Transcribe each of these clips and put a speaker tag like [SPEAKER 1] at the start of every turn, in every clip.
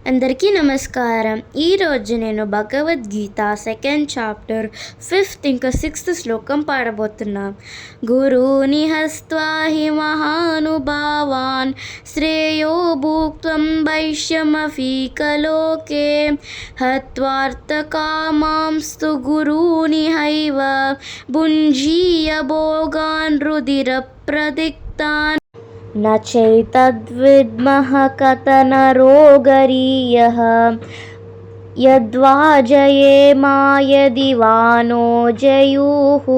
[SPEAKER 1] అందరికీ నమస్కారం. ఈరోజు నేను భగవద్గీత సెకండ్ చాప్టర్ 5th ఇంకా 6th శ్లోకం పాడబోతున్నా. గురూని హస్త్వా హి మహానుభావాన్ శ్రేయో భుక్త్వం వైశ్యమఫీకలోకే హత్వార్థకామాంస్తు గురూని హైవ భుంజీయ భోగాన్ రుధిర ప్రదిక్తాన్ न चैतद्विद्मः कतनरोगरीयः यद्वा जयेमा यदि वा नो जयुः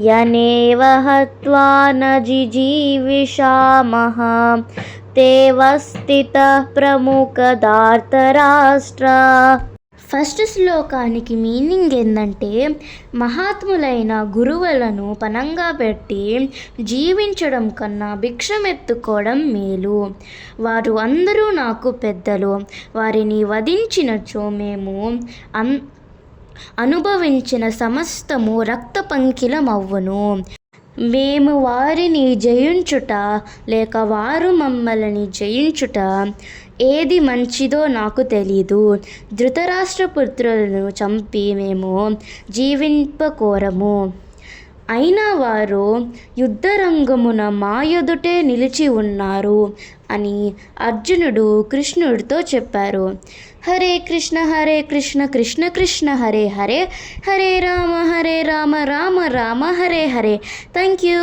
[SPEAKER 1] यनेव हत्वा न जिजीविषामः तेव स्थितः प्रमुखधार्तराष्ट्रा. ఫస్ట్ శ్లోకానికి మీనింగ్ ఏంటంటే, మహాత్ములైన గురువులను పనంగా పెట్టి జీవించడం కన్నా భిక్షమెత్తుకోవడం మేలు. వారు అందరూ నాకు పెద్దలు. వారిని వధించినచో మేము అనుభవించిన సమస్తము రక్తపంకిలమవ్వును. మేము వారిని జయించుట లేక వారు మమ్మల్ని జయించుట ఏది మంచిదో నాకు తెలీదు. ధృతరాష్ట్రపుత్రులను చంపి మేము జీవింపకోరము. అయినా వారు యుద్ధరంగమున మా ఎదుటే నిలిచి ఉన్నారు అని అర్జునుడు కృష్ణుడితో చెప్పారు. హరే కృష్ణ కృష్ణ కృష్ణ హరే హరే, హరే రామ రామ రామ హరే హరే. Thank you.